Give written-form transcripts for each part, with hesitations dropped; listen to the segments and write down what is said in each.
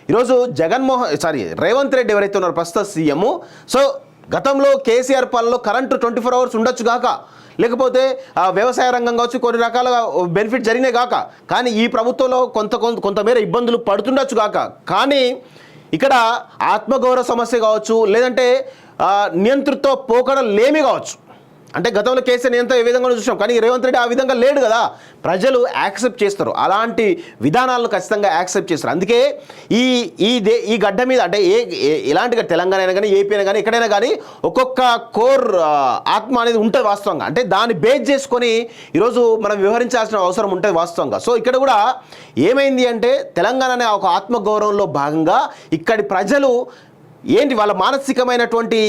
ఈరోజు రేవంత్ రెడ్డి ఎవరైతే ఉన్నారో ప్రస్తుత సీఎం, సో గతంలో కేసీఆర్ పాలనలో కరెంటు 24 hours ఉండొచ్చు గాక, లేకపోతే వ్యవసాయ రంగం కావచ్చు కొన్ని రకాలుగా బెనిఫిట్ జరిగినాయి గాక, కానీ ఈ ప్రభుత్వంలో కొంతమేర ఇబ్బందులు పడుతుండొచ్చు గాక, కానీ ఇక్కడ ఆత్మగౌరవ సమస్య కావచ్చు, లేదంటే నియంతృత్వ పోకడలు లేమి కావచ్చు. అంటే గతంలో కేసీఆర్ నియంత్రణ ఏ విధంగా చూసాం, కానీ రేవంత్ రెడ్డి ఆ విధంగా లేడు కదా. ప్రజలు యాక్సెప్ట్ చేస్తారు, అలాంటి విధానాలను ఖచ్చితంగా యాక్సెప్ట్ చేస్తారు. అందుకే ఈ గడ్డ మీద అంటే ఎలాంటి తెలంగాణ అయినా కానీ, ఏపీ అయినా కానీ, ఎక్కడైనా కానీ ఒక్కొక్క కోర్ ఆత్మ అనేది ఉంటుంది వాస్తవంగా. అంటే దాన్ని బేస్ చేసుకొని ఈరోజు మనం వ్యవహరించాల్సిన అవసరం ఉంటుంది వాస్తవంగా. సో ఇక్కడ కూడా ఏమైంది అంటే తెలంగాణ అనే ఒక ఆత్మగౌరవంలో భాగంగా ఇక్కడి ప్రజలు ఏంటి వాళ్ళ మానసికమైనటువంటి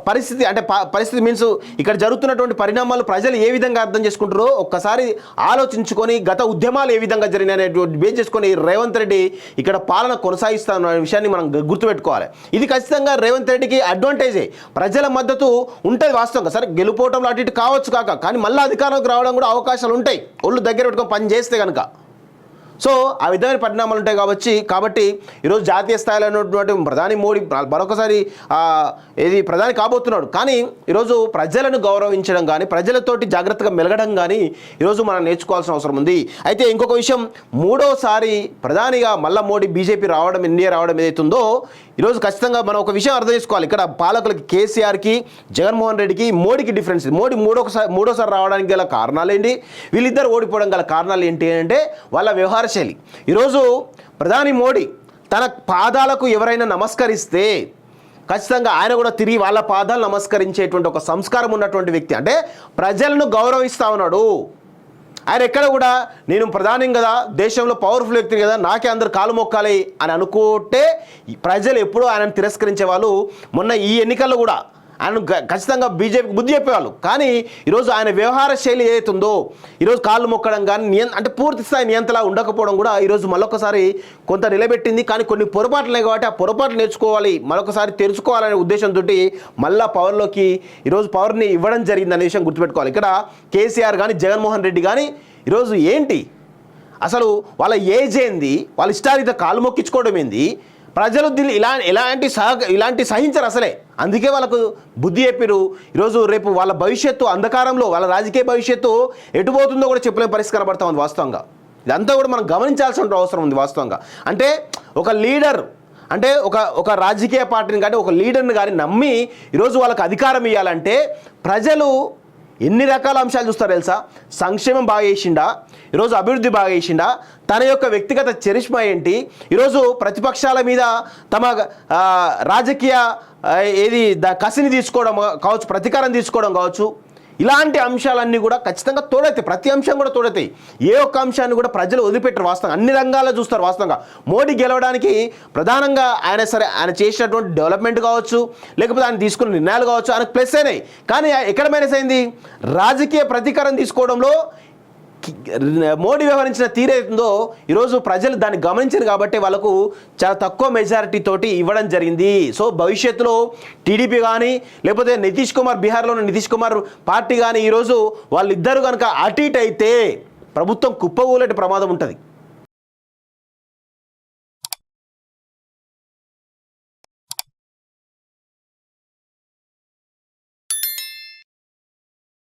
పరిస్థితి, అంటే పరిస్థితి మీన్స్ ఇక్కడ జరుగుతున్నటువంటి పరిణామాలు ప్రజలు ఏ విధంగా అర్థం చేసుకుంటారో ఒక్కసారి ఆలోచించుకొని గత ఉద్యమాలు ఏ విధంగా జరిగినాయనేటువంటి బేస్ చేసుకొని రేవంత్ రెడ్డి ఇక్కడ పాలన కొనసాగిస్తున్న విషయాన్ని మనం గుర్తుపెట్టుకోవాలి. ఇది ఖచ్చితంగా రేవంత్ రెడ్డికి అడ్వాంటేజే, ప్రజల మద్దతు ఉంటుంది వాస్తవంగా. సరే గెలుపోవటంలో అటు ఇటు కావచ్చు కాక, కానీ మళ్ళీ అధికారంలోకి రావడం కూడా అవకాశాలు ఉంటాయి ఒళ్ళు దగ్గర పెట్టుకొని పని చేస్తే కనుక. సో ఆ విధమైన పరిణామాలు ఉంటాయి కాబట్టి ఈరోజు జాతీయ స్థాయిలో ఉన్నటువంటి ప్రధాని మోడీ మరొకసారి ప్రధాని కాబోతున్నాడు. కానీ ఈరోజు ప్రజలను గౌరవించడం కానీ, ప్రజలతోటి జాగ్రత్తగా మెలగడం కానీ ఈరోజు మనం నేర్చుకోవాల్సిన అవసరం ఉంది. అయితే ఇంకొక విషయం, మూడోసారి ప్రధానిగా మళ్ళా మోడీ బీజేపీ రావడం, ఇండియా రావడం ఏదైతుందో ఈరోజు ఖచ్చితంగా మనం ఒక విషయం అర్థం చేసుకోవాలి. ఇక్కడ పాలకులకి కేసీఆర్కి, జగన్మోహన్ రెడ్డికి, మోడీకి డిఫరెన్స్. మోడీ మూడోసారి రావడానికి గల కారణాలు ఏంటి, వీళ్ళిద్దరు ఓడిపోవడం గల కారణాలు ఏంటి అంటే వాళ్ళ వ్యవహార శైలి. ఈరోజు ప్రధాని మోడీ తన పాదాలకు ఎవరైనా నమస్కరిస్తే ఖచ్చితంగా ఆయన కూడా తిరిగి వాళ్ళ పాదాలు నమస్కరించేటువంటి ఒక సంస్కారం ఉన్నటువంటి వ్యక్తి. అంటే ప్రజలను గౌరవిస్తూ ఉన్నాడు ఆయన. ఎక్కడ కూడా నేను ప్రధాని కదా, దేశంలో పవర్ఫుల్ వ్యక్తి కదా, నాకే అందరు కాలు మొక్కాలి అని అనుకుంటే ప్రజలు ఎప్పుడూ ఆయనను తిరస్కరించే వాళ్ళు. మొన్న ఈ ఎన్నికల్లో కూడా ఆయన ఖచ్చితంగా బీజేపీకి బుద్ధి చెప్పేవాళ్ళు. కానీ ఈరోజు ఆయన వ్యవహార శైలి ఏదైతుందో ఈరోజు కాళ్ళు మొక్కడం కానీ అంటే పూర్తి స్థాయి నియంత్రణ ఉండకపోవడం కూడా ఈరోజు మరొకసారి కొంత నిలబెట్టింది. కానీ కొన్ని పొరపాట్లే కాబట్టి ఆ పొరపాట్లు నేర్చుకోవాలి, మరొకసారి తెరుచుకోవాలనే ఉద్దేశంతో మళ్ళా పవర్లోకి ఈరోజు పవర్ని ఇవ్వడం జరిగింది అనే విషయం గుర్తుపెట్టుకోవాలి. ఇక్కడ కేసీఆర్ కానీ, జగన్మోహన్ రెడ్డి కానీ ఈరోజు ఏంటి అసలు వాళ్ళ ఏజ్ ఏంది, వాళ్ళ ఇష్టారీత కాళ్ళు మొక్కించుకోవడం ఏంది, ప్రజలు దీన్ని ఇలాంటి సహించరు అసలే. అందుకే వాళ్ళకు బుద్ధి చెప్పిరు. ఈరోజు రేపు వాళ్ళ భవిష్యత్తు అంధకారంలో, వాళ్ళ రాజకీయ భవిష్యత్తు ఎటుపోతుందో కూడా చెప్పలేని పరిస్థితి కనబడతా ఉంది వాస్తవంగా. ఇదంతా కూడా మనం గమనించాల్సిన అవసరం ఉంది వాస్తవంగా. అంటే ఒక లీడర్ అంటే ఒక రాజకీయ పార్టీని కానీ, ఒక లీడర్ని కానీ నమ్మి ఈరోజు వాళ్ళకి అధికారం ఇవ్వాలంటే ప్రజలు ఎన్ని రకాల అంశాలు చూస్తారు తెలుసా. సంక్షేమం బాగా చేసిండా, ఈరోజు అభివృద్ధి బాగా చేసిండా, తన యొక్క వ్యక్తిగత చరిష్మా ఏంటి, ఈరోజు ప్రతిపక్షాల మీద తమ రాజకీయ కసిని తీసుకోవడం కావచ్చు, ప్రతీకారం తీసుకోవడం కావచ్చు, ఇలాంటి అంశాలన్నీ కూడా ఖచ్చితంగా తోడవుతాయి. ప్రతి అంశం కూడా తోడవుతాయి. ఏ ఒక్క అంశాన్ని కూడా ప్రజలు వదిలిపెట్టరు వాస్తవంగా. అన్ని రంగాల్లో చూస్తారు వాస్తవంగా. మోడీ గెలవడానికి ప్రధానంగా ఆయన చేసినటువంటి డెవలప్మెంట్ కావచ్చు, లేకపోతే ఆయన తీసుకున్న నిర్ణయాలు కావచ్చు, ఆయనకు ప్లస్ అయినాయి. కానీ ఎక్కడ మైనస్ అయింది, రాజకీయ ప్రతీకారం తీసుకోవడంలో మోడీ వ్యవహరించిన తీరేతుందో ఈరోజు ప్రజలు దాన్ని గమనించారు కాబట్టి వాళ్ళకు చాలా తక్కువ మెజారిటీ తోటి ఇవ్వడం జరిగింది. సో భవిష్యత్తులో టీడీపీ కానీ, లేకపోతే బీహార్లోని నితీష్ కుమార్ పార్టీ కానీ ఈరోజు వాళ్ళిద్దరు కనుక అటు ఇటు అయితే ప్రభుత్వం కుప్పకూలేటి ప్రమాదం ఉంటుంది.